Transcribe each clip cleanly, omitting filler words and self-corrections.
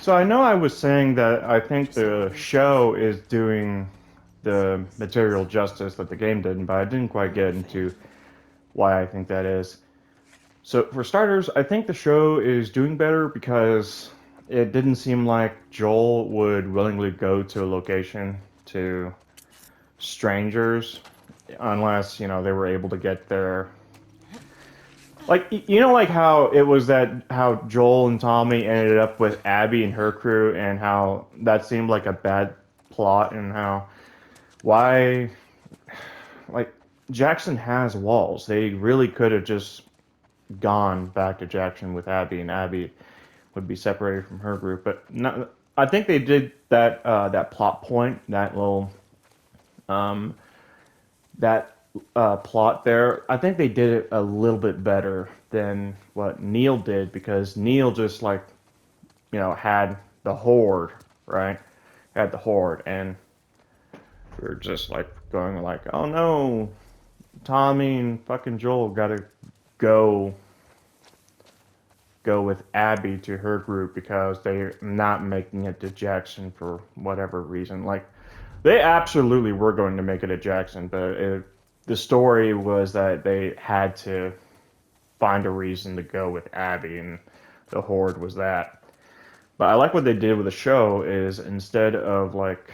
So I know I was saying that I think the show is doing the material justice that the game didn't, but I didn't quite get into why I think that is. So for starters, I think the show is doing better because it didn't seem like Joel would willingly go to a location to strangers unless, they were able to get there. Like like how it was that how Joel and Tommy ended up with Abby and her crew, and how that seemed like a bad plot, and how why like Jackson has walls. They really could have just gone back to Jackson with Abby, and Abby would be separated from her group. But not, I think they did that plot point, um, that plot there. I think they did it a little bit better than what Neil did, because Neil just like had the horde, right? Had the horde, and we were just like going like, oh no, Tommy and fucking Joel gotta go go with Abby to her group because they're not making it to Jackson for whatever reason. Like, they absolutely were going to make it to Jackson, but the story was that they had to find a reason to go with Abby, and the Horde was that. But I like what they did with the show is instead of like,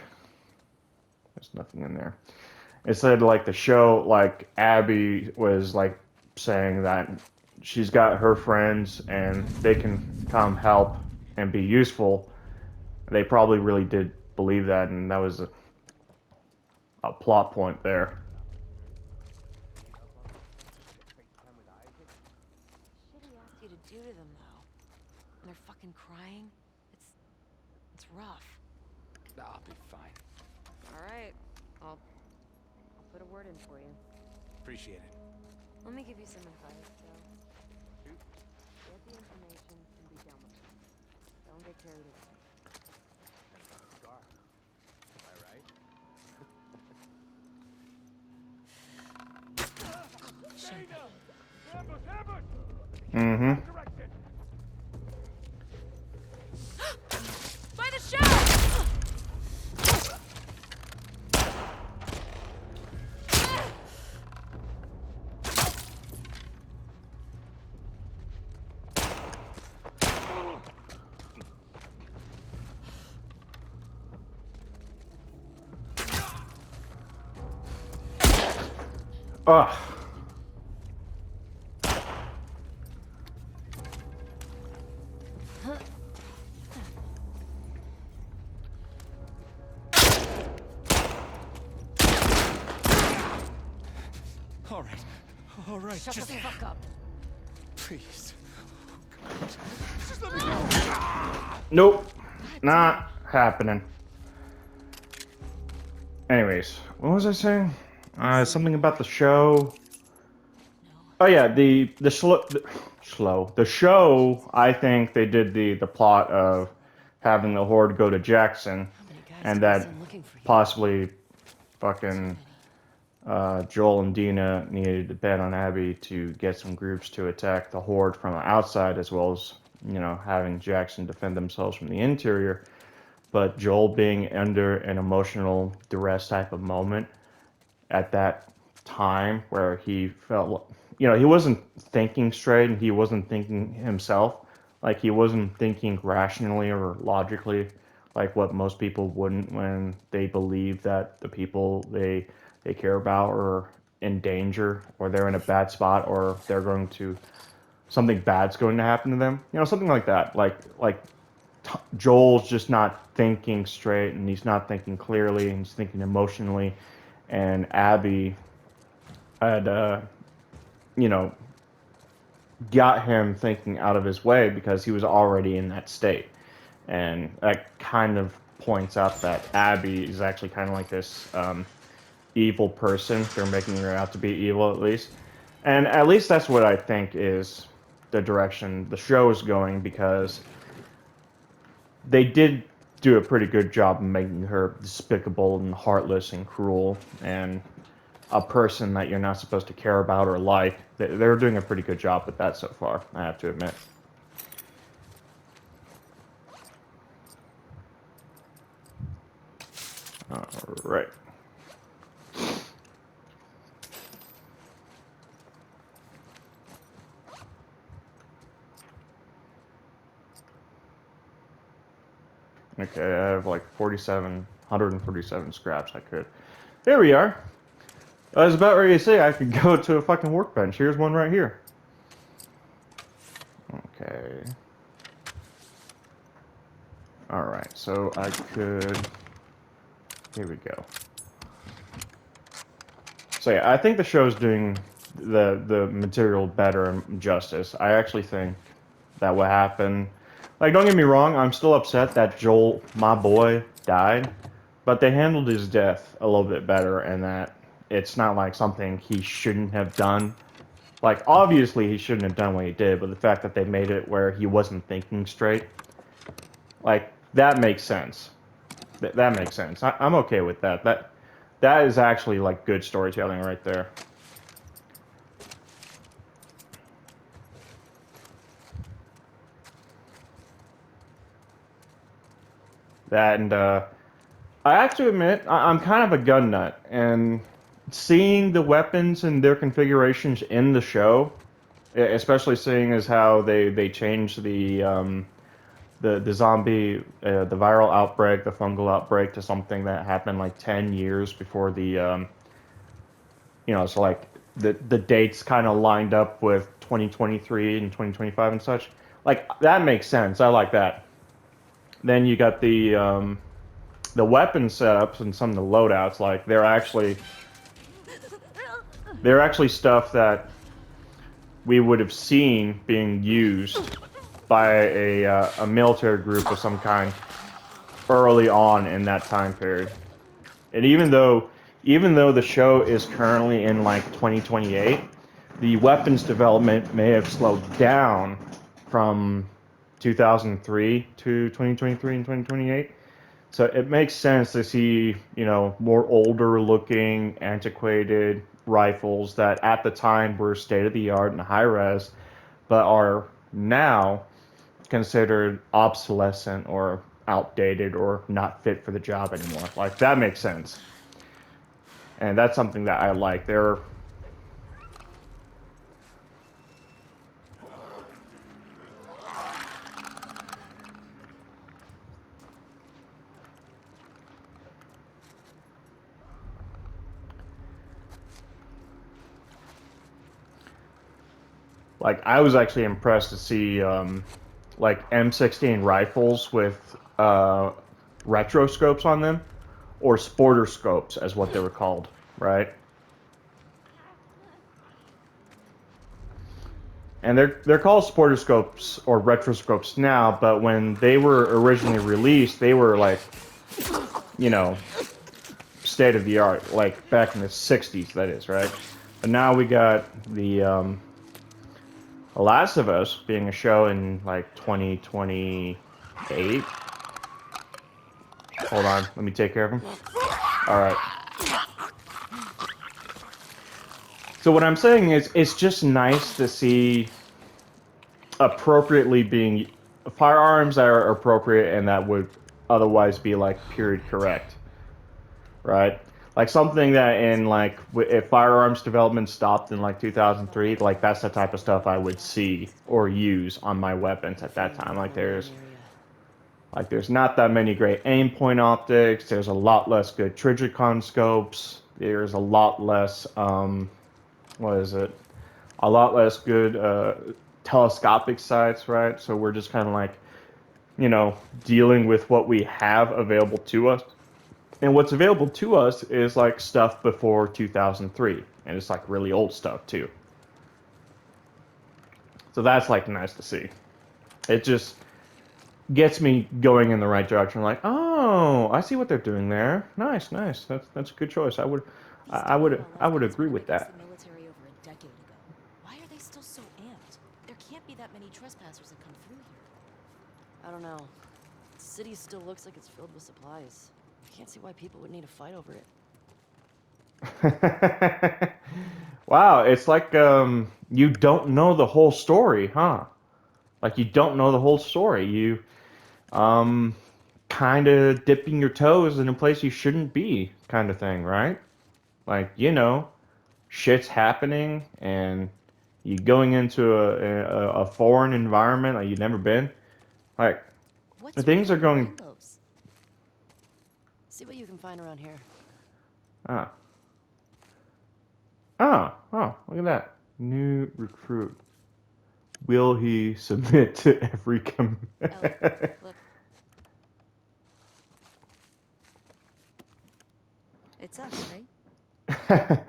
there's nothing in there. Instead of like the show, like Abby was like saying that she's got her friends and they can come help and be useful. They probably really did believe that, and that was a plot point there. Shit he asked you to do to them, though. And they're fucking crying. It's rough. I'll be fine. All right. I'll put a word in for you. Appreciate it. Let me give you some advice, though. Get the information and be done with it. Don't get carried away. Cigar. Am I right? Mm-hmm. By the shell! Ugh. All right, Shut the fuck up. please. Just let me go. Nope. Not happening. Anyways, what was I saying? Something about the show. Oh yeah, the show. I think they did the plot of having the horde go to Jackson, How many guys and did we that send looking for you? possibly Too fucking many. Joel and Dina needed to bet on Abby to get some groups to attack the horde from the outside, as well as having Jackson defend themselves from the interior. But Joel being under an emotional duress type of moment at that time where he felt, he wasn't thinking straight and he wasn't thinking himself. Like, he wasn't thinking rationally or logically, like what most people wouldn't when they believe that the people they care about are in danger, or they're in a bad spot, or they're going to something bad's going to happen to them. Something like that. Like Joel's just not thinking straight, and he's not thinking clearly, and he's thinking emotionally. And Abby had, you know, got him thinking out of his way because he was already in that state. And that kind of points out that Abby is actually kind of like this evil person. They're making her out to be evil, at least. And at least that's what I think is the direction the show is going, because they did do a pretty good job of making her despicable and heartless and cruel and a person that you're not supposed to care about or like. They're doing a pretty good job with that so far, I have to admit. All right. Okay, I have like 147 scraps I could. There we are. I was about ready to say I could go to a fucking workbench. Here's one right here. Okay. Alright, so I could... Here we go. So yeah, I think the show's doing the material better and justice. I actually think that what happened... Like, don't get me wrong, I'm still upset that Joel, my boy, died. But they handled his death a little bit better, and that it's not like something he shouldn't have done. Like, obviously he shouldn't have done what he did, but the fact that they made it where he wasn't thinking straight, like, that makes sense. That makes sense. I'm okay with that. That is actually, like, good storytelling right there. That, and, I have to admit, I'm kind of a gun nut, and seeing the weapons and their configurations in the show, especially seeing as how they changed the zombie, the viral outbreak, the fungal outbreak to something that happened like 10 years before the, so like the dates kind of lined up with 2023 and 2025 and such. Like, that makes sense. I like that. Then you got the weapon setups and some of the loadouts, like they're actually stuff that we would have seen being used by a military group of some kind early on in that time period. And even though the show is currently in like 2028, the weapons development may have slowed down from 2003 to 2023 and 2028. So it makes sense to see, more older looking, antiquated rifles that at the time were state of the art and high res, but are now considered obsolescent or outdated or not fit for the job anymore. Like, that makes sense. And that's something that I like. Like, I was actually impressed to see, like, M16 rifles with retro scopes on them, or sporter scopes, as what they were called, right? And they're called sporter scopes or retro scopes now, but when they were originally released, they were like, state of the art, like back in the 60s, that is, right? But now we got the Last of Us being a show in like 2028. Hold on, let me take care of him. Alright. So what I'm saying is, it's just nice to see appropriately being firearms that are appropriate and that would otherwise be like period correct, right? Like something that in like if firearms development stopped in like 2003, like that's the type of stuff I would see or use on my weapons at that time. Like there's not that many great aim point optics. There's a lot less good Trijicon scopes. There's a lot less what is it? A lot less good telescopic sights, right? So we're just kind of like, dealing with what we have available to us. And what's available to us is like stuff before 2003, and it's like really old stuff too. So that's like nice to see. It just gets me going in the right direction. Like, oh, I see what they're doing there. Nice, nice. That's a good choice. I would agree with that. The military over a decade ago. Why are they still so amped? There can't be that many trespassers that come through here. I don't know. The city still looks like it's filled with supplies. I can't see why people would need to fight over it. Wow, it's like you don't know the whole story, huh? Like you don't know the whole story. You kind of dipping your toes in a place you shouldn't be, kind of thing, right? Like, shit's happening and you going into a foreign environment like you've never been. Like, What's things are with all the going. rainbows? See what you can find around here. Ah. Oh, look at that. New recruit. Will he submit to every Ellie, look. It's us, right?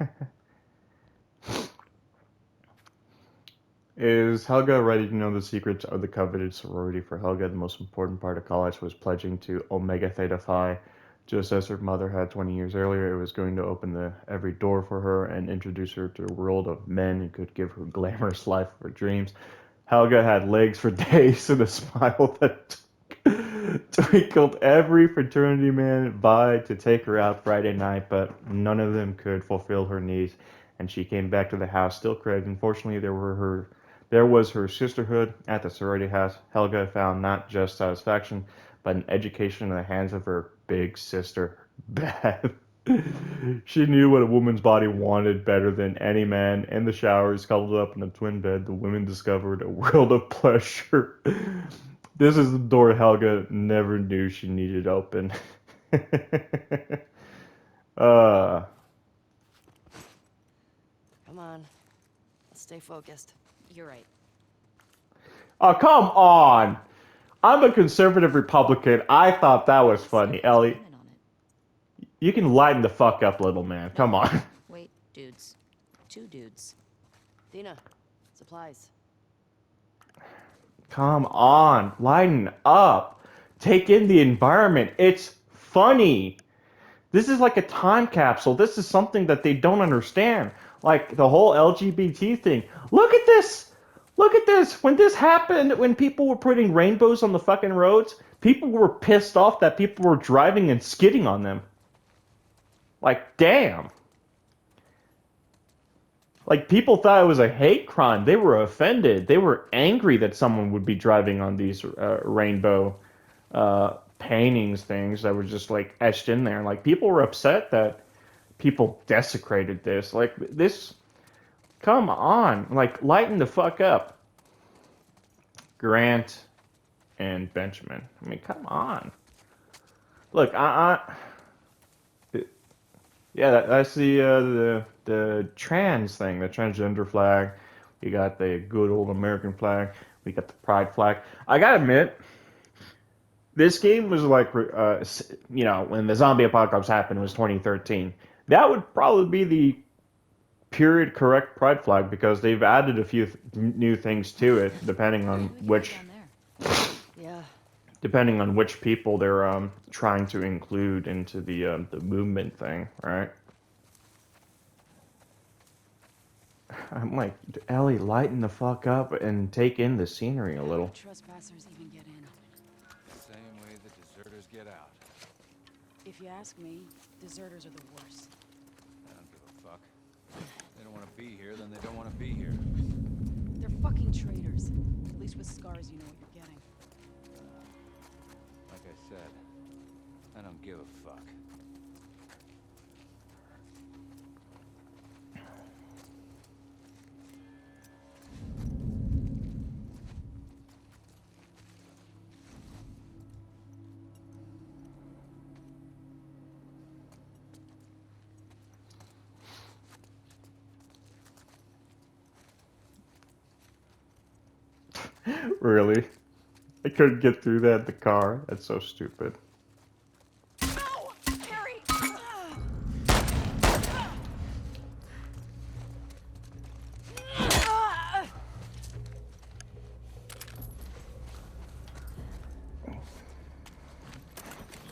Is Helga ready to know the secrets of the coveted sorority? For Helga, the most important part of college was pledging to Omega Theta Phi. Just as her mother had 20 years earlier, it was going to open every door for her and introduce her to a world of men who could give her glamorous life of her dreams. Helga had legs for days and a smile that twinkled every fraternity man vied to take her out Friday night, but none of them could fulfill her needs, and she came back to the house still craved. Unfortunately, there was her sisterhood at the sorority house. Helga found not just satisfaction, but an education in the hands of her big sister, Beth. She knew what a woman's body wanted better than any man. In the showers, cuddled up in a twin bed, the women discovered a world of pleasure. This is the door Helga never knew she needed open. uh, Come on. Let's stay focused. You're right. oh, come on! I'm a conservative Republican. I thought that was funny, Ellie. Comment on it. You can lighten the fuck up, little man. Come on. Wait, dudes. Two dudes. Dina, supplies. Come on. Lighten up. Take in the environment. It's funny. This is like a time capsule. This is something that they don't understand. Like the whole LGBT thing. Look at this. Look at this. When this happened, when people were putting rainbows on the fucking roads, people were pissed off that people were driving and skidding on them. Like, damn. Like, people thought it was a hate crime. They were offended. They were angry that someone would be driving on these rainbow paintings, things that were just, like, etched in there. Like, people were upset that people desecrated this. Like, this, come on. Like, lighten the fuck up. Grant and Benjamin. I mean, come on. Look, yeah, that's the trans thing, the transgender flag. We got the good old American flag. We got the pride flag. I gotta admit, this game was like, when the zombie apocalypse happened, it was 2013. That would probably be the period correct pride flag because they've added a few new things to it, depending on which Yeah. depending on which people they're trying to include into the movement thing, right? I'm like, Ellie, lighten the fuck up and take in the scenery a little. Trespassers even get in. Same way the deserters get out. If you ask me, deserters are the worst. I don't give a fuck. They don't want to be here, then they don't want to be here. They're fucking traitors. At least with scars, you know what you're getting. Like I said, I don't give a fuck. Really? I couldn't get through that in the car. That's so stupid. No! Harry!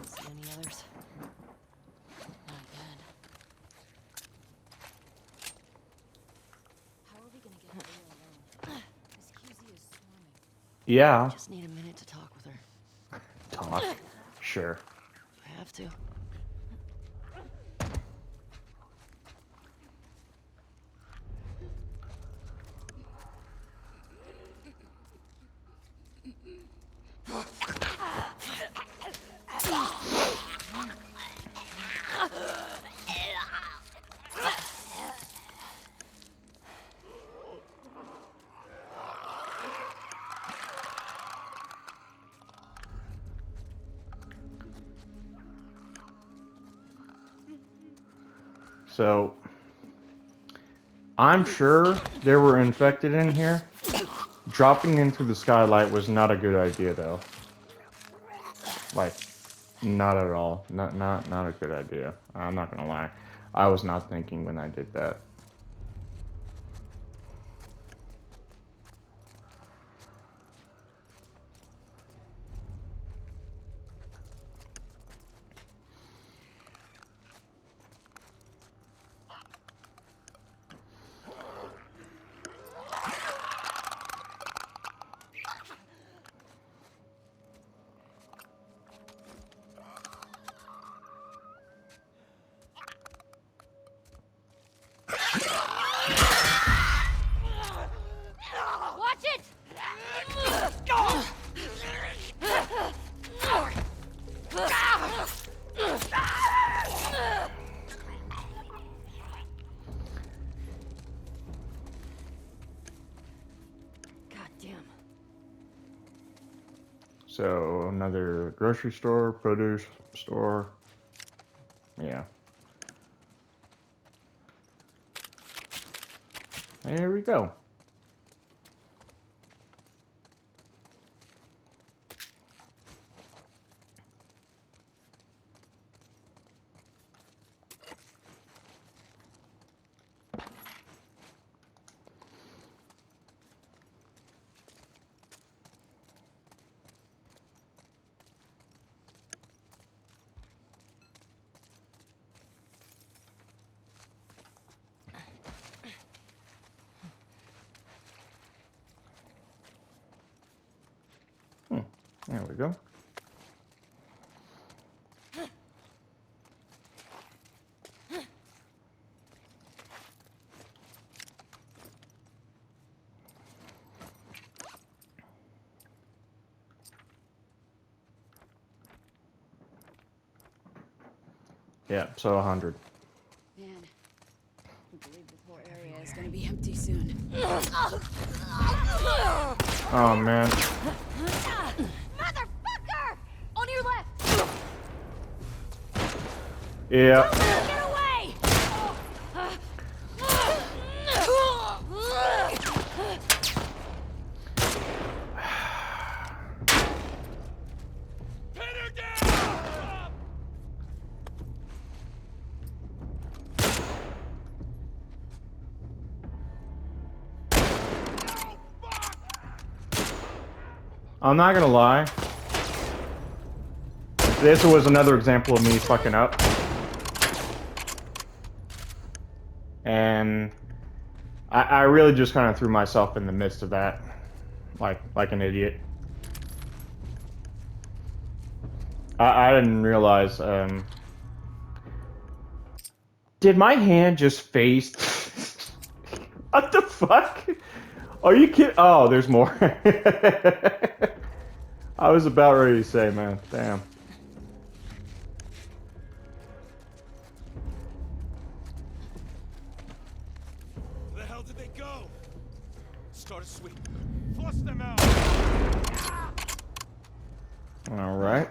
See any others? Not yet. How are we gonna get Leah alone? This QZ is swarming. Yeah, Just need a minute to talk with her. talk. Sure. I have to. So, I'm sure there were infected in here. Dropping in through the skylight was not a good idea, though. Like, not at all. Not a good idea. I'm not gonna lie. I was not thinking when I did that. Watch it! God damn. So, another grocery store, produce store. Yeah. There we go. There we go. Yeah, so 100. Man, I believe this whole area is gonna be empty soon. Oh man. Motherfucker! On your left! Yeah. Get away! I'm not gonna lie. This was another example of me fucking up. And I really just kind of threw myself in the midst of that. Like an idiot. I didn't realize, did my hand just face? What the fuck? Are you kidding? Oh, there's more. I was about ready to say, man. Damn. Where the hell did they go? Start a sweep. Flush them out. All right.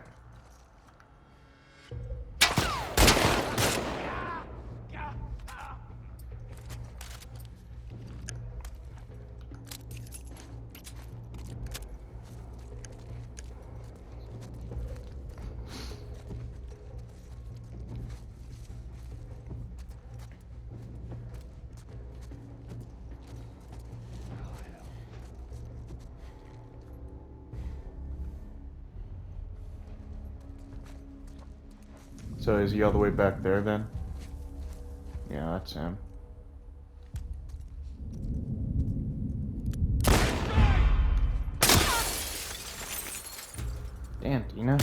So is he all the way back there then? Yeah, that's him. Damn, Dina.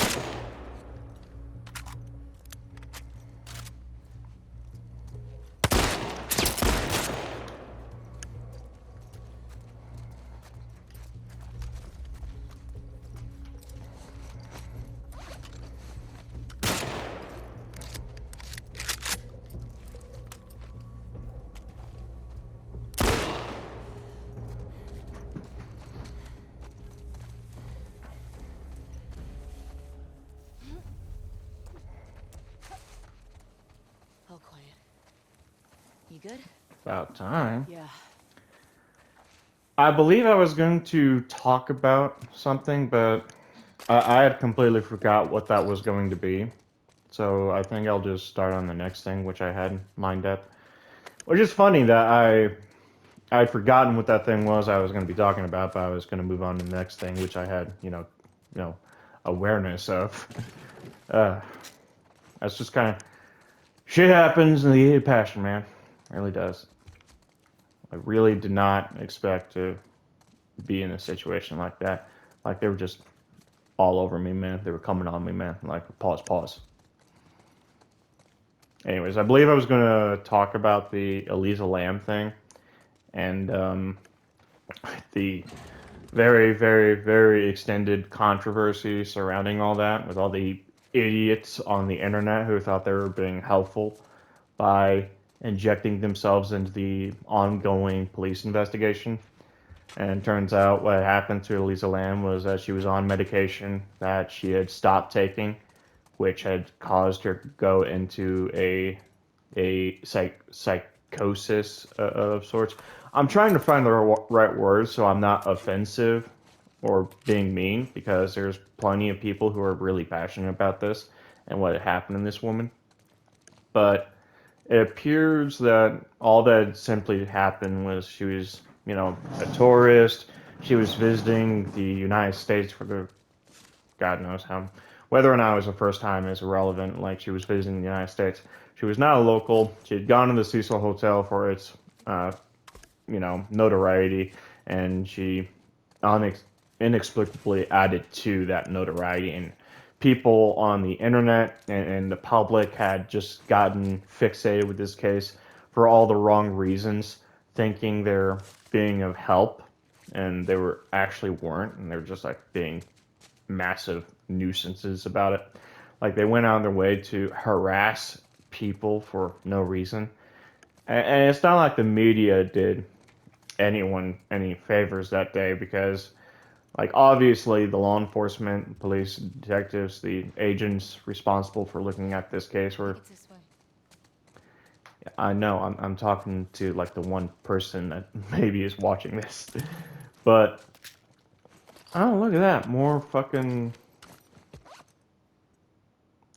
You good? About time. Yeah. I believe I was going to talk about something, but I had completely forgot what that was going to be. So I think I'll just start on the next thing, which I had lined up. Which is funny that I'd forgotten what that thing was I was going to be talking about, but I was going to move on to the next thing, which I had, awareness of. Uh, that's just kind of shit happens in the heat of passion, man. It really does. I really did not expect to be in a situation like that. Like they were just all over me, man. They were coming on me, man. Like pause. Anyways, I believe I was going to talk about the Elisa Lam thing and the very, very, very extended controversy surrounding all that with all the idiots on the internet who thought they were being helpful by injecting themselves into the ongoing police investigation. And it turns out what happened to Elisa Lam was that she was on medication that she had stopped taking, which had caused her to go into a psychosis of sorts. I'm trying to find the right words so I'm not offensive or being mean, because there's plenty of people who are really passionate about this and what happened to this woman. But it appears that all that simply happened was she was, a tourist. She was visiting the United States for the God knows how. Whether or not it was the first time is irrelevant. Like, she was visiting the United States. She was not a local. She had gone to the Cecil Hotel for its, notoriety, and she inexplicably added to that notoriety. And people on the internet and the public had just gotten fixated with this case for all the wrong reasons, thinking they're being of help, and they were actually weren't, and they're just like being massive nuisances about it. Like, they went out of their way to harass people for no reason. And it's not like the media did anyone any favors that day, because, like, obviously the law enforcement, police, detectives, the agents responsible for looking at this case were. It's this way. I know I'm talking to like the one person that maybe is watching this, but oh, look at that, more fucking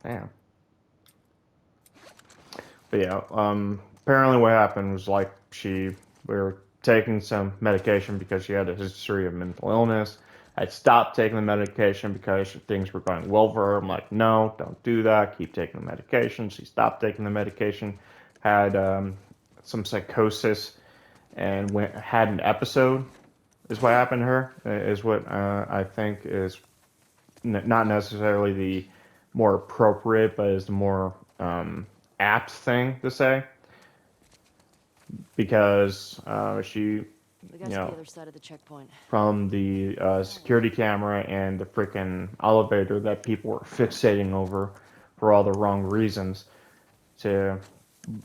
damn. But yeah, apparently what happened was, like, we were taking some medication because she had a history of mental illness. I stopped taking the medication because things were going well for her. I'm like, no, don't do that. Keep taking the medication. She stopped taking the medication, had some psychosis, and had an episode. Is what happened to her. Is what I think is not necessarily the more appropriate, but is the more apt thing to say, because she, We got to the other side of the checkpoint. from the security camera and the freaking elevator that people were fixating over for all the wrong reasons, to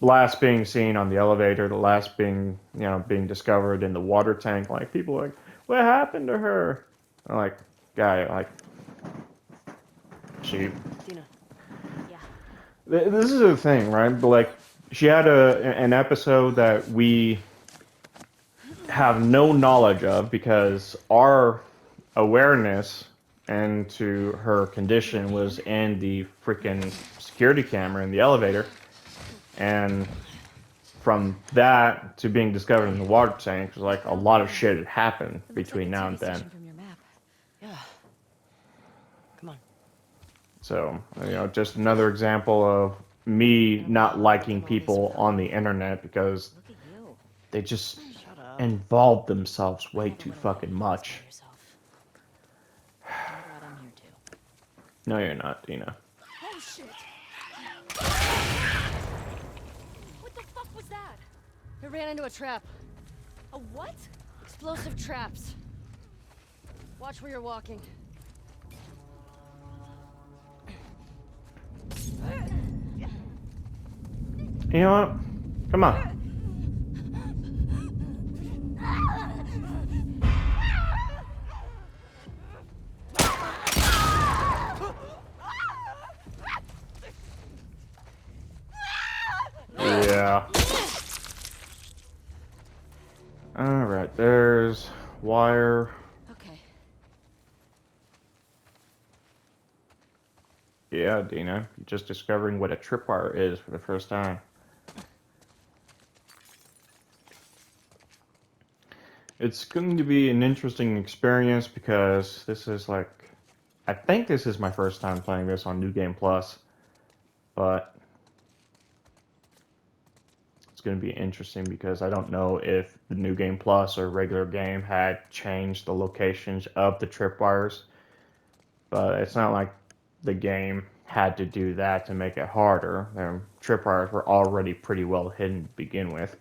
last being seen on the elevator, the last being, being discovered in the water tank. Like, people are like, what happened to her? I'm like, guy, like, she. Dina. Yeah. This is the thing, right? But, like, she had an episode that we have no knowledge of, because our awareness into her condition was in the freaking security camera in the elevator, and from that to being discovered in the water tank was like a lot of shit had happened between now and then. From your map. Yeah. Come on. So, just another example of me not liking people on the internet, because Look at you. they just Shut up. involve themselves way too fucking much. I'm glad I'm here too. No, you're not, Dina. Oh shit! What the fuck was that? I ran into a trap. A what? Explosive traps. Watch where you're walking. You know what? Come on. Yeah. wire. Okay. Yeah, Dina, you're just discovering what a tripwire is for the first time. It's going to be an interesting experience because this is like, I think this is my first time playing this on New Game Plus, but it's going to be interesting because I don't know if the New Game Plus or regular game had changed the locations of the tripwires, but it's not like the game had to do that to make it harder. The tripwires were already pretty well hidden to begin with.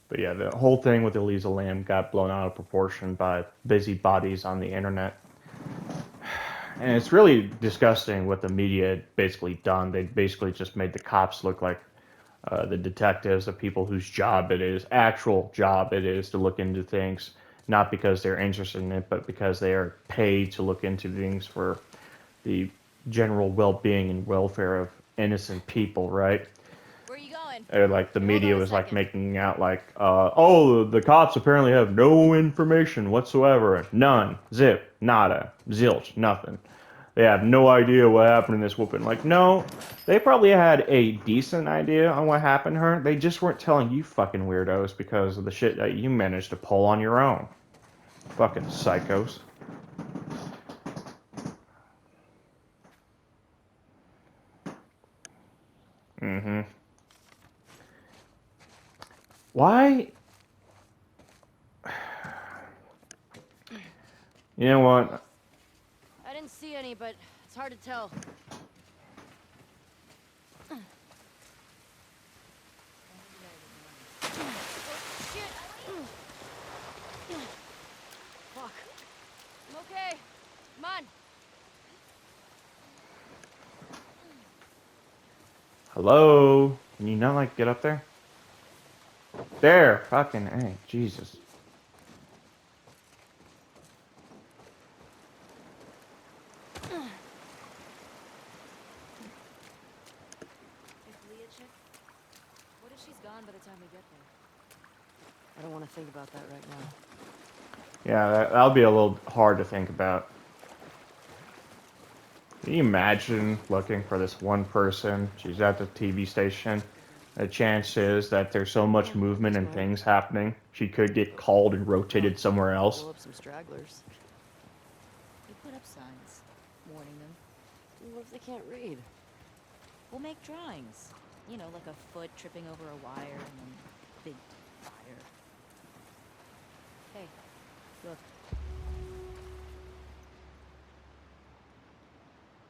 But yeah, the whole thing with Elisa Lam got blown out of proportion by busybodies on the internet. And it's really disgusting what the media had basically done. They basically just made the cops look like the detectives, the people whose job it is, actual job it is to look into things, not because they're interested in it, but because they are paid to look into things for the general well-being and welfare of innocent people, right? Where are you going? Like the Hold media on a was like second. making out like, oh, the cops apparently have no information whatsoever, none, zip, nada, zilch, nothing. They have no idea what happened in this whooping. Like, no, they probably had a decent idea on what happened to her. They just weren't telling you fucking weirdos because of the shit that you managed to pull on your own. Fucking psychos. Mm-hmm. Why? You know what? I didn't see any, but it's hard to tell. Shit! Fuck. I'm okay. Come on. Hello? Can you not, like, get up there? There! Fucking hey, Jesus. Is Leah chick? What if she's gone by the time we get there? I don't want to think about that right now. Yeah, that'll be a little hard to think about. Can you imagine looking for this one person? She's at the TV station. The chance is that there's so much movement and things happening, she could get called and rotated somewhere else. Pull up some stragglers. They put up signs, warning them. What if they can't read? We'll make drawings. You know, like a foot tripping over a wire and then big fire. Hey, look.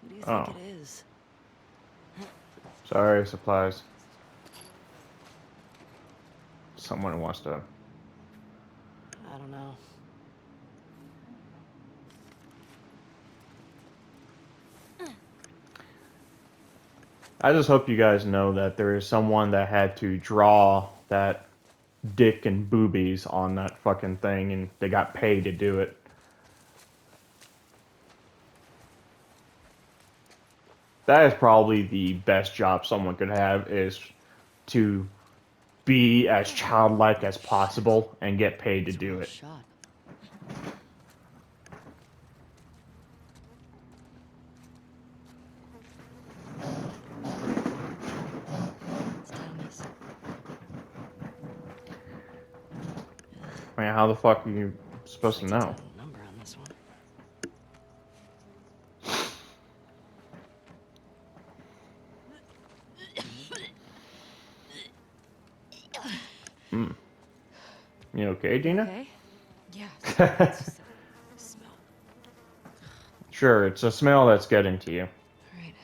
Who do you Oh. think it is? Sorry, supplies. Someone wants to. I don't know. I just hope you guys know that there is someone that had to draw that dick and boobies on that fucking thing and they got paid to do it. That is probably the best job someone could have, is to be as childlike as possible and get paid to do Well it. shot. It's Thomas. I mean, how the fuck are you supposed to Looks like know? it's got a number on this one. You okay, Dina? Okay. Yeah, it's just a smell. Sure, it's a smell that's getting to you. Alright.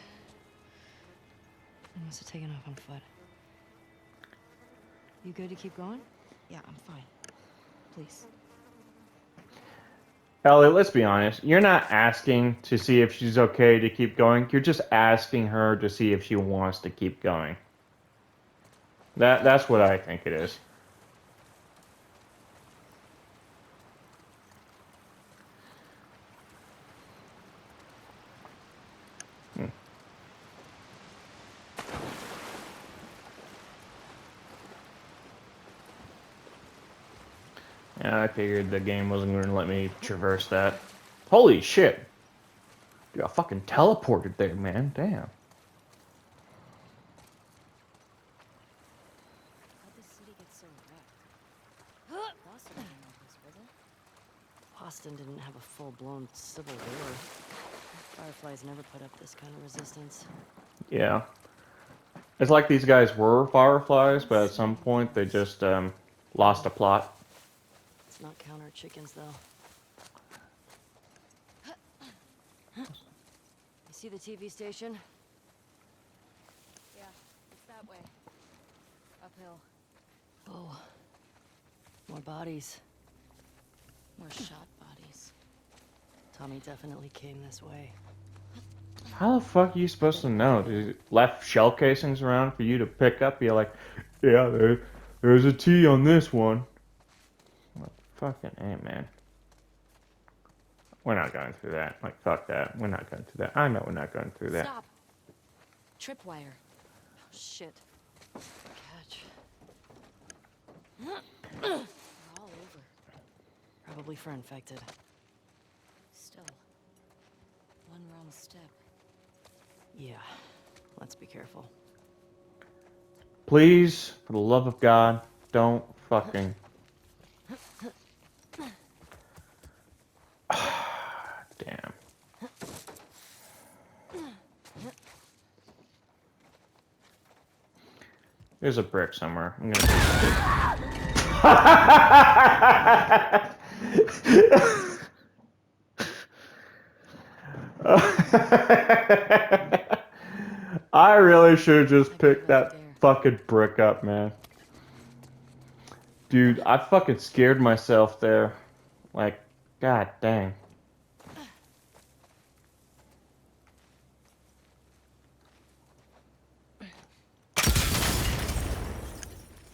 I must have taken off on foot. You good to keep going? Yeah, I'm fine. Please. Elliot, let's be honest. You're not asking to see if she's okay to keep going. You're just asking her to see if she wants to keep going. That's what I think it is. And I figured the game wasn't going to let me traverse that. Holy shit! Dude, I fucking teleported there, man. Damn. How'd this city get so wrecked? Boston didn't know this, was it? Boston didn't have a full-blown civil war. Fireflies never put up this kind of resistance. Yeah. It's like these guys were Fireflies, but at some point they just lost a plot. Let's not count our chickens, though. You see the TV station? Yeah, it's that way. Uphill. Oh. More bodies. More shot bodies. Tommy definitely came this way. How the fuck are you supposed to know? They left shell casings around for you to pick up. You're like, yeah, there's a T on this one. Like, fucking A, man. We're not going through that. Like, fuck that. We're not going through that. I know we're not going through that. Stop! Tripwire. Oh, shit. Catch. They're all over. Probably for infected. Still. One wrong step. Yeah. Let's be careful. Please, for the love of God, don't fucking... Damn. There's a brick somewhere. I'm gonna... I really should have just picked that fucking brick up, man. Dude, I fucking scared myself there. Like, god dang.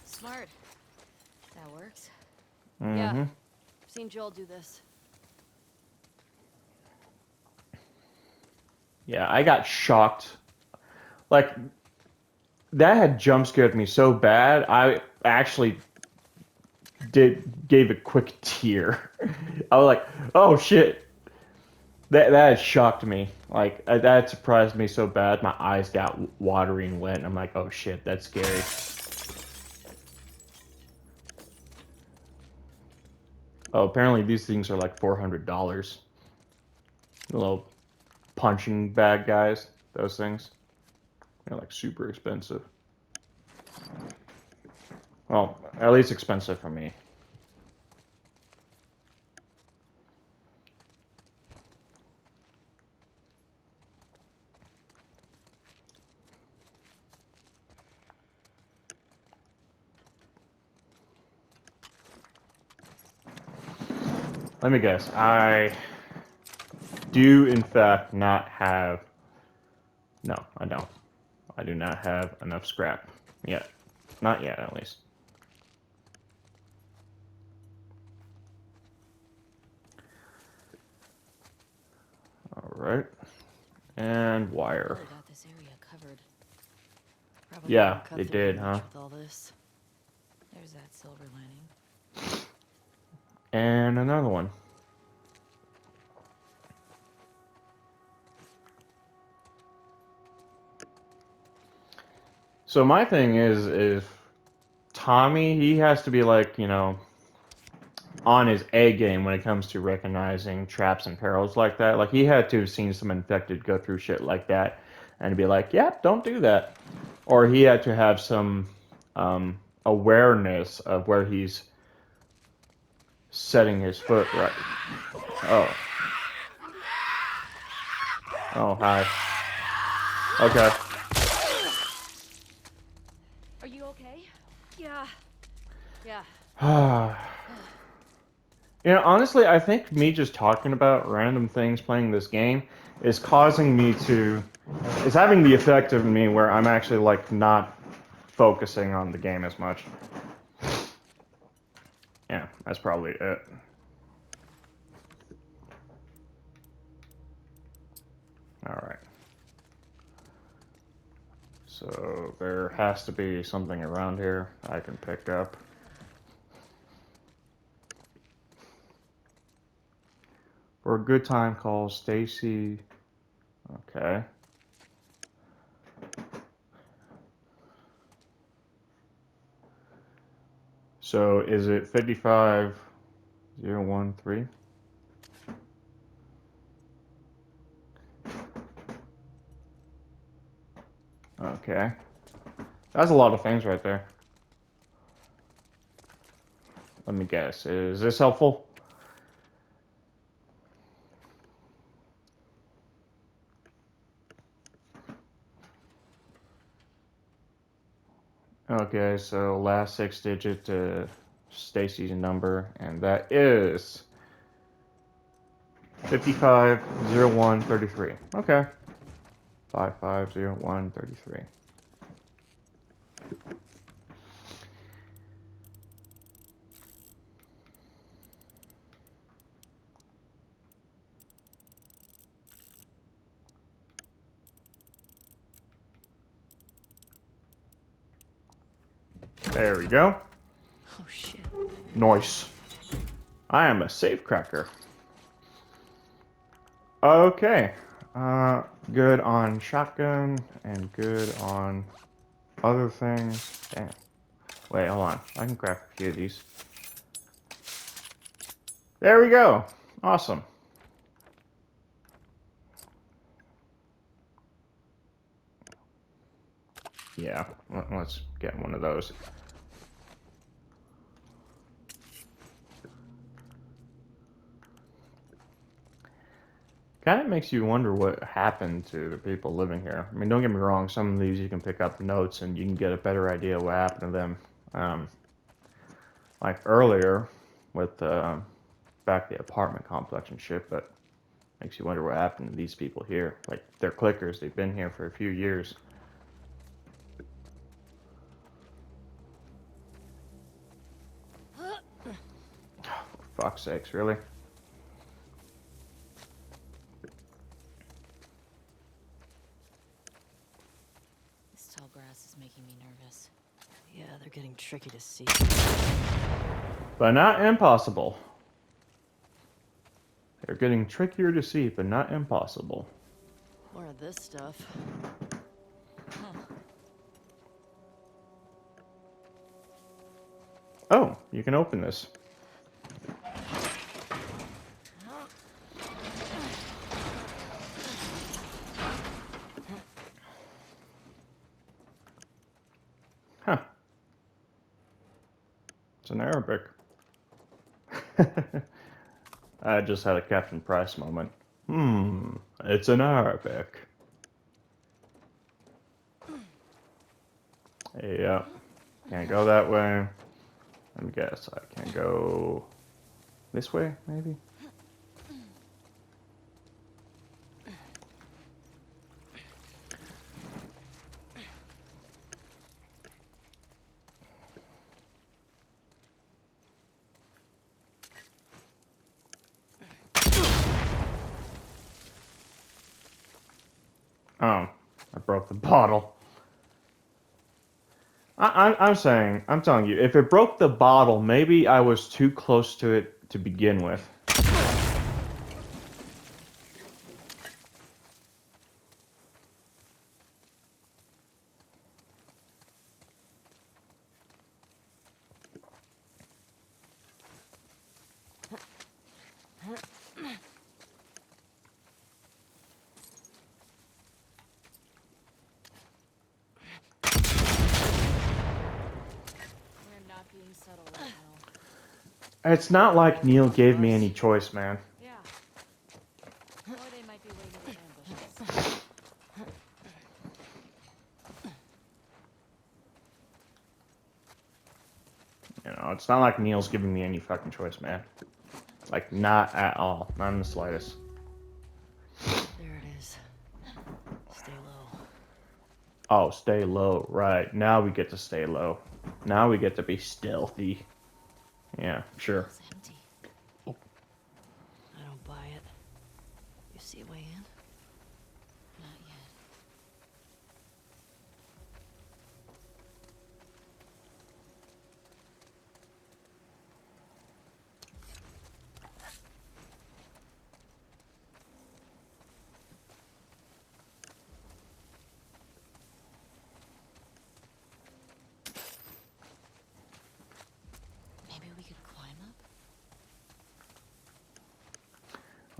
Smart. That works. Yeah. Mhm. I've seen Joel do this. Yeah, I got shocked. Like, that had jump scared me so bad, I actually gave a quick tear. I was like, oh shit. That had shocked me. Like, that surprised me so bad, my eyes got watery and wet, and I'm like, oh shit, that's scary. Oh, apparently these things are like $400. The little punching bag guys, those things. They're like super expensive. Well, at least expensive for me. Let me guess. I do, in fact, not have... No, I don't. I do not have enough scrap yet. Not yet, at least. Alright. And wire. Really got this area covered. Probably Yeah, won't cut they through did, much huh? with all this. There's that silver lining. And another one. So my thing is, if Tommy, he has to be like, you know, on his A game when it comes to recognizing traps and perils like that. Like, he had to have seen some infected go through shit like that and be like, yeah, don't do that. Or he had to have some awareness of where he's setting his foot right. Oh. Oh, hi. Okay. Are you okay? Yeah. Yeah. You know, honestly, I think me just talking about random things playing this game is causing me to... It's having the effect of me where I'm actually, like, not focusing on the game as much. Yeah, that's probably it. Alright. So, there has to be something around here I can pick up. For a good time, call Stacy. Okay. So is it 55013? Okay. That's a lot of things right there. Let me guess. Is this helpful? Okay, so last 6 digit to Stacy's number, and that is 550133. Okay. 550133. There we go. Oh shit. Nice. I am a safe cracker. Okay. Good on shotgun and good on other things. Damn. Wait, hold on. I can craft a few of these. There we go. Awesome. Yeah, let's get one of those. Kind of makes you wonder what happened to the people living here. I mean, don't get me wrong, some of these you can pick up notes and you can get a better idea of what happened to them. Like earlier with back the apartment complex and shit, but makes you wonder what happened to these people here. Like, they're clickers, they've been here for a few years. For fuck's sakes, really? This tall grass is making me nervous. Yeah, they're getting tricky to see. But not impossible. They're getting trickier to see, but not impossible. More of this stuff. Oh, you can open this. Huh. It's in Arabic. I just had a Captain Price moment. It's in Arabic. Yeah. Can't go that way. Let me guess. I can go this way, maybe? Oh, I broke the bottle. I'm saying, I'm telling you, if it broke the bottle, maybe I was too close to it to begin with. We're not being subtle right now. It's not like Neil gave me any choice, man. Yeah. Or they might be waiting to ambush us. You know, it's not like Neil's giving me any fucking choice, man. Like, not at all. Not in the slightest. There it is. Stay low. Oh, stay low. Right. Now we get to stay low. Now we get to be stealthy. Yeah, sure. It's empty. I don't buy it. You see a way in? Not yet.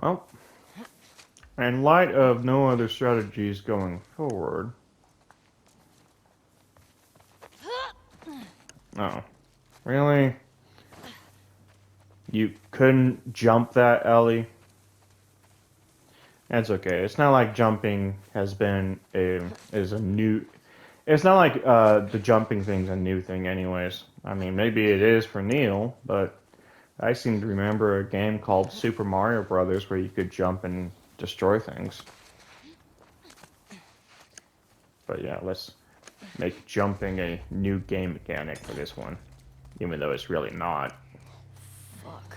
Well, in light of no other strategies going forward. Oh, really? You couldn't jump that, Ellie? That's okay. It's not like jumping has been is a new. It's not like the jumping thing's a new thing, anyways. I mean, maybe it is for Neil, but I seem to remember a game called Super Mario Brothers where you could jump and destroy things. But yeah, let's make jumping a new game mechanic for this one, even though it's really not. Fuck.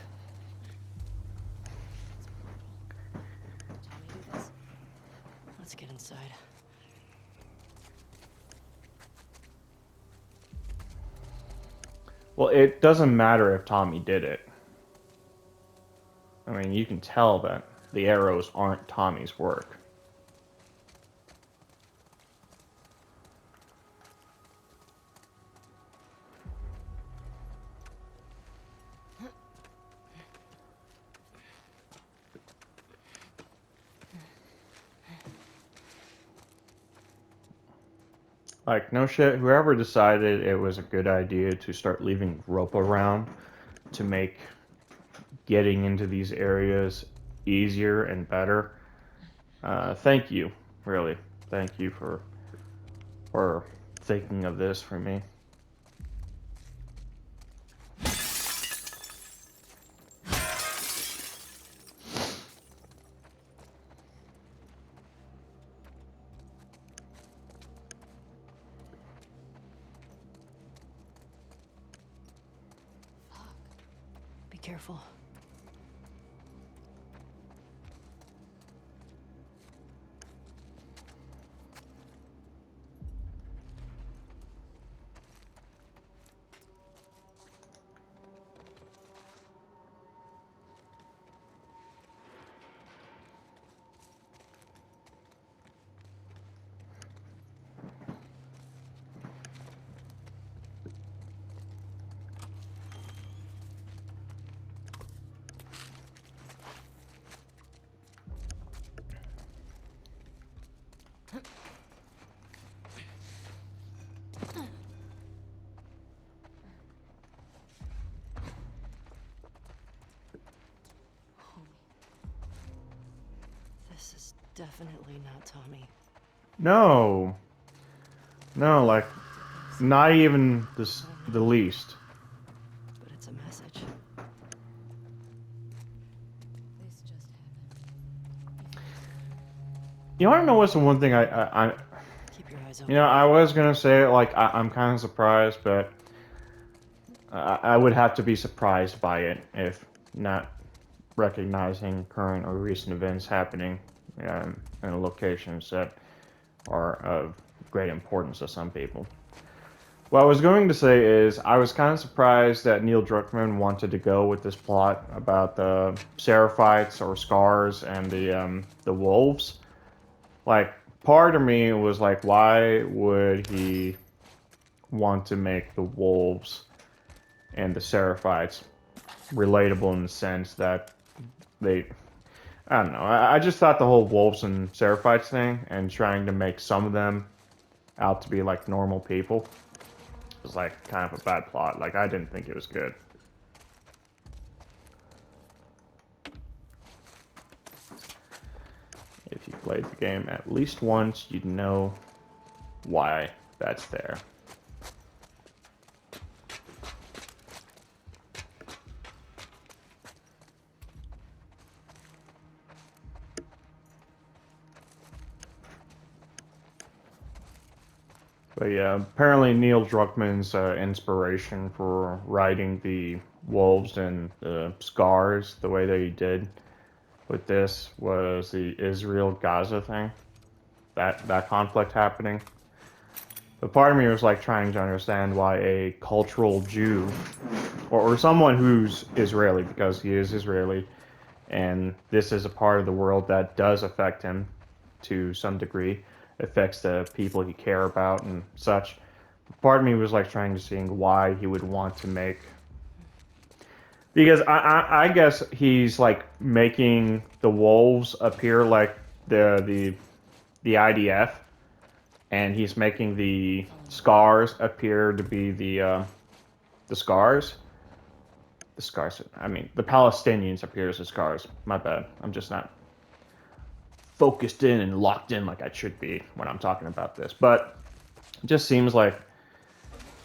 Tommy, do this. Let's get inside. Well, it doesn't matter if Tommy did it. I mean, you can tell that the arrows aren't Tommy's work. Like, no shit, whoever decided it was a good idea to start leaving rope around to make getting into these areas easier and better, thank you, really. Thank you for thinking of this for me. Be careful. This is definitely not Tommy. No. No, like, not even the least. But it's a message. This just happened. You want to know what's the one thing I Keep your eyes open. you know, I was gonna say, like, I'm kind of surprised, but I would have to be surprised by it if not recognizing current or recent events happening in locations that are of great importance to some people. What I was going to say is I was kind of surprised that Neil Druckmann wanted to go with this plot about the Seraphites or Scars and the wolves. Like, part of me was like, why would he want to make the wolves and the Seraphites relatable in the sense that they, I don't know. I just thought the whole wolves and Seraphites thing and trying to make some of them out to be like normal people was like kind of a bad plot. Like, I didn't think it was good. If you played the game at least once, you'd know why that's there. But yeah, apparently Neil Druckmann's inspiration for writing the wolves and the scars the way that he did with this was the Israel-Gaza thing. That conflict happening. But part of me was like trying to understand why a cultural Jew, or someone who's Israeli, because he is Israeli, and this is a part of the world that does affect him to some degree, affects the people he care about and such. Part of me was like trying to see why he would want to make Because I guess he's like making the wolves appear like the IDF, and he's making the scars appear to be the scars. The scars. I mean, the Palestinians appear as the scars. My bad. I'm just not focused in and locked in like I should be when I'm talking about this. But it just seems like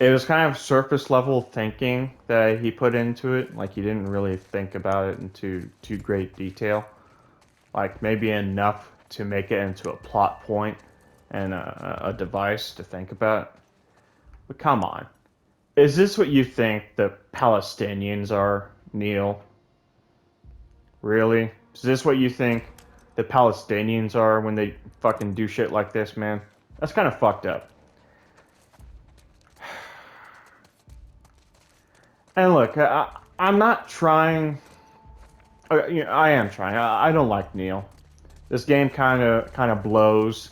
it was kind of surface level thinking that he put into it. Like he didn't really think about it into too great detail. Like maybe enough to make it into a plot point and a device to think about. But come on. Is this what you think the Palestinians are, Neil? Really? Is this what you think the Palestinians are when they fucking do shit like this, man? That's kind of fucked up. And look, I'm not trying. I am trying. I don't like Neil. This game kind of blows.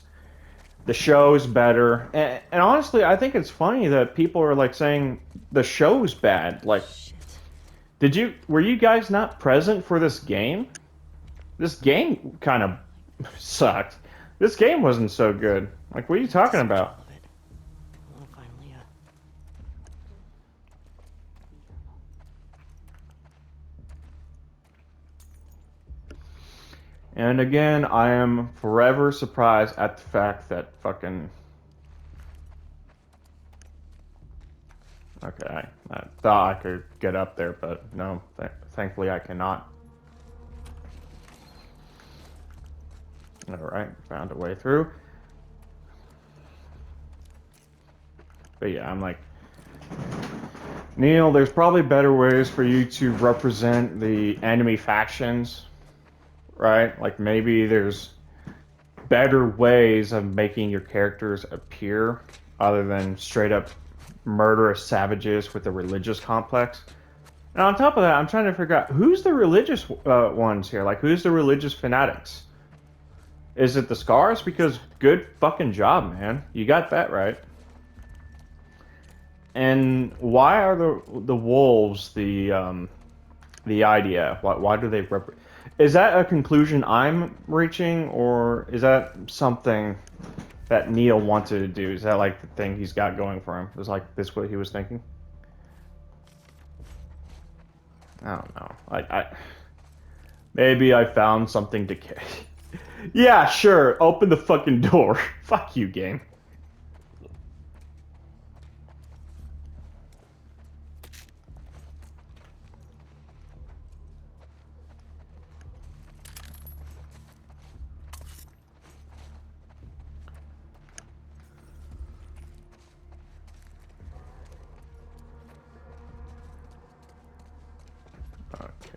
The show's better, and honestly, I think it's funny that people are like saying the show's bad. Like, were you guys not present for this game? This game kind of sucked. This game wasn't so good. Like, what are you talking about? Love it. I want to find Leah. And again, I am forever surprised at the fact that fucking. Okay, I thought I could get up there, but no, thankfully I cannot. Alright, found a way through. But yeah, I'm like, Neil, there's probably better ways for you to represent the enemy factions, right? Like maybe there's better ways of making your characters appear other than straight up murderous savages with a religious complex. And on top of that, I'm trying to figure out who's the religious ones here. Like, who's the religious fanatics? Is it the Scars? Because good fucking job, man. You got that right. And why are the wolves the idea? Why do they represent? Is that a conclusion I'm reaching, or is that something that Neil wanted to do? Is that like the thing he's got going for him? Is like this what he was thinking? I don't know. Maybe I found something to. Yeah, sure. Open the fucking door. Fuck you, game.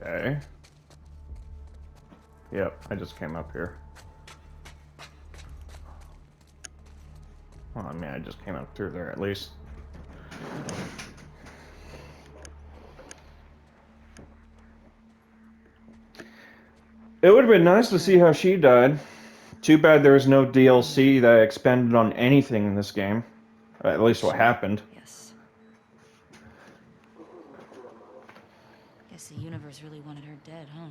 Okay. Yep, I just came up here. Well, I mean, I just came up through there at least. It would have been nice to see how she died. Too bad there was no DLC that expanded on anything in this game. At least what happened. Yes. Guess the universe really wanted her dead, huh?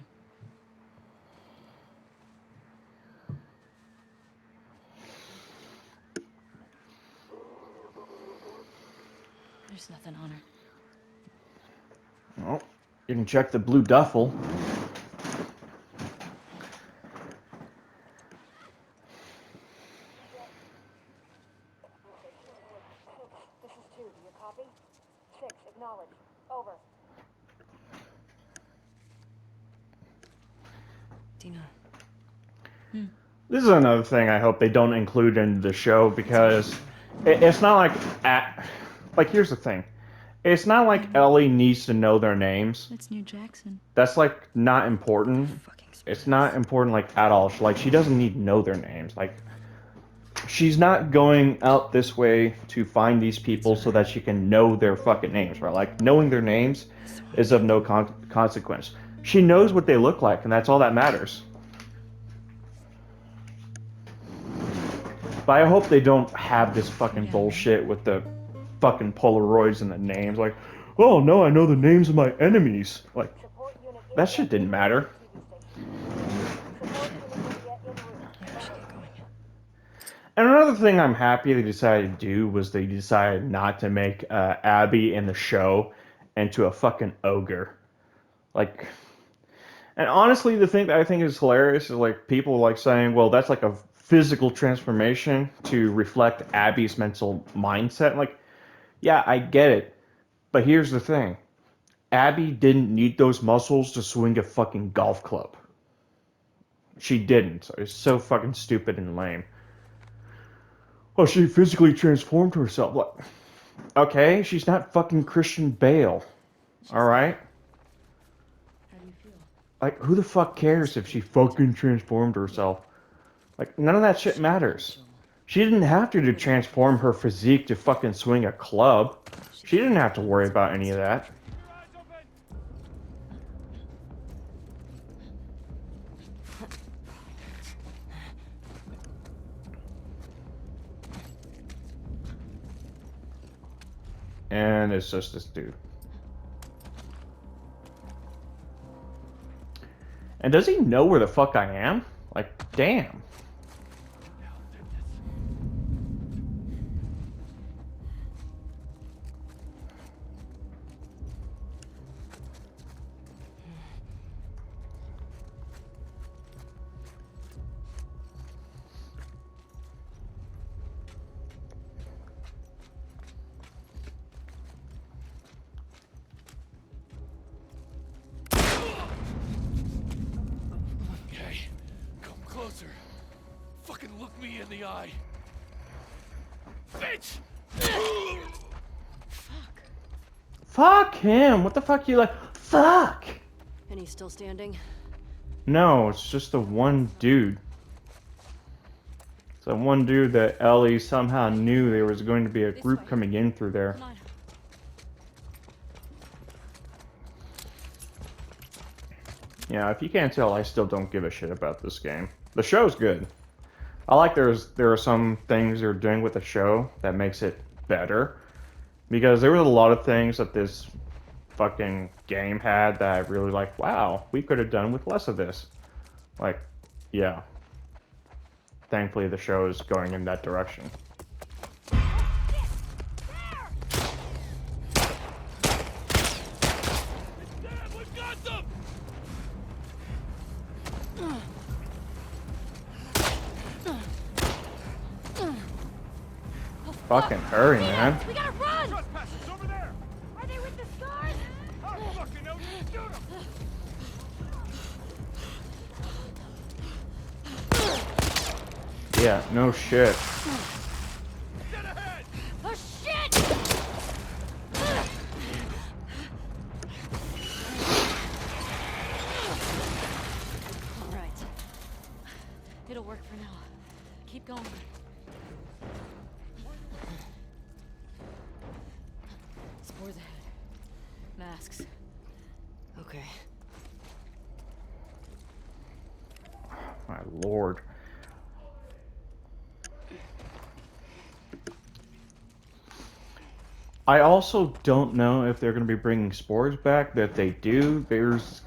There's nothing on her. Well, you can check the blue duffel. This is 2. Do you copy? 6. Acknowledge. Over. Dina. This is another thing I hope they don't include in the show because it's not like here's the thing. It's not like Ellie needs to know their names. That's New Jackson. That's like not important. It's not important like at all. Like she doesn't need to know their names. Like she's not going out this way to find these people so that she can know their fucking names, right? Like knowing their names is of no consequence. She knows what they look like, and that's all that matters. But I hope they don't have this fucking bullshit with the fucking Polaroids and the names. Like, oh no, I know the names of my enemies. Like, Support unit that shit India didn't matter. TV station. Support unit India en route. Over. And another thing I'm happy they decided to do was they decided not to make Abby in the show into a fucking ogre. Like, and honestly, the thing that I think is hilarious is like people like saying, well, that's like a physical transformation to reflect Abby's mental mindset. Like, yeah, I get it. But here's the thing. Abby didn't need those muscles to swing a fucking golf club. She didn't. It's so fucking stupid and lame. Oh, she physically transformed herself. Like, okay, she's not fucking Christian Bale. Alright? How do you feel? Like, who the fuck cares if she fucking transformed herself? Like, none of that shit matters. She didn't have to transform her physique to fucking swing a club. She didn't have to worry about any of that. Your eyes open! And it's just this dude. And does he know where the fuck I am? Like, damn. Okay, come closer. Fucking look me in the eye. Bitch! Fuck him. What the fuck you like? Fuck. And he's still standing? No, it's just the one dude. It's the one dude that Ellie somehow knew there was going to be a group coming in through there. Come on. Yeah, if you can't tell, I still don't give a shit about this game. The show's good. I like there are some things they're doing with the show that makes it better. Because there was a lot of things that this fucking game had that I really like, wow, we could have done with less of this. Like, yeah. Thankfully the show is going in that direction. Dad, we've got them! Fucking hurry, man. We gotta run! Trespassers over there! Are they with the scars? I don't fucking know. Shoot 'em! Yeah, no shit. Dead ahead! Oh shit! All right. It'll work for now. Keep going. Spores ahead. Masks. Okay. My lord. I also don't know if they're going to be bringing spores back. That if they do, there's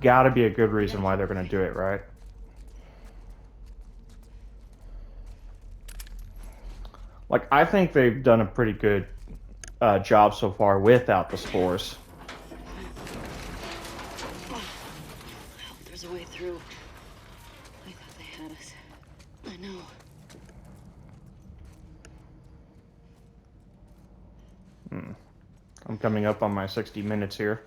got to be a good reason why they're going to do it, right? Like, I think they've done a pretty good job so far without the spores. There's a way through. I thought they had us. I know. I'm coming up on my 60 minutes here.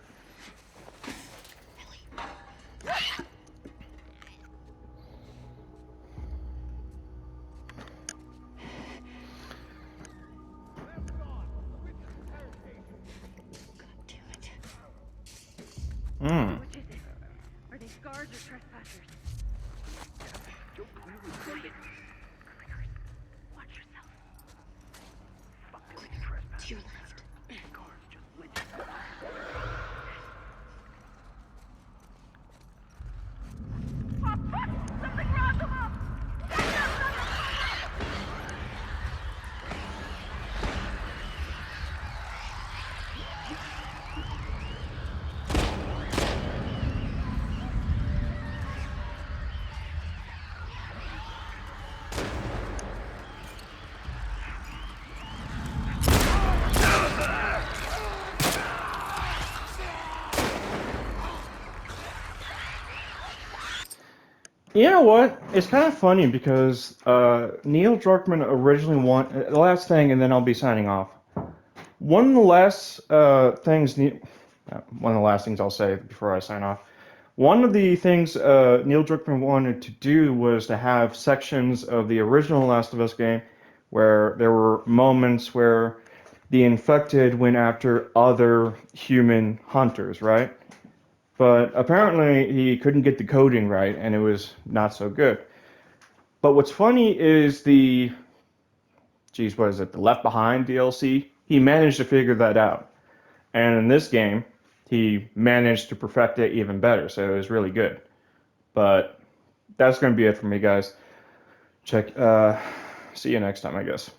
Hmm. Are they scars or trespassers? Watch yourself. To your left. Something wrong with them! You know what? It's kind of funny because Neil Druckmann originally wanted the last thing, and then I'll be signing off. One of the last one of the last things I'll say before I sign off. One of the things Neil Druckmann wanted to do was to have sections of the original Last of Us game where there were moments where the infected went after other human hunters, right? But apparently he couldn't get the coding right, and it was not so good. But what's funny is what is it, the Left Behind DLC? He managed to figure that out. And in this game, he managed to perfect it even better, so it was really good. But that's going to be it for me, guys. See you next time, I guess.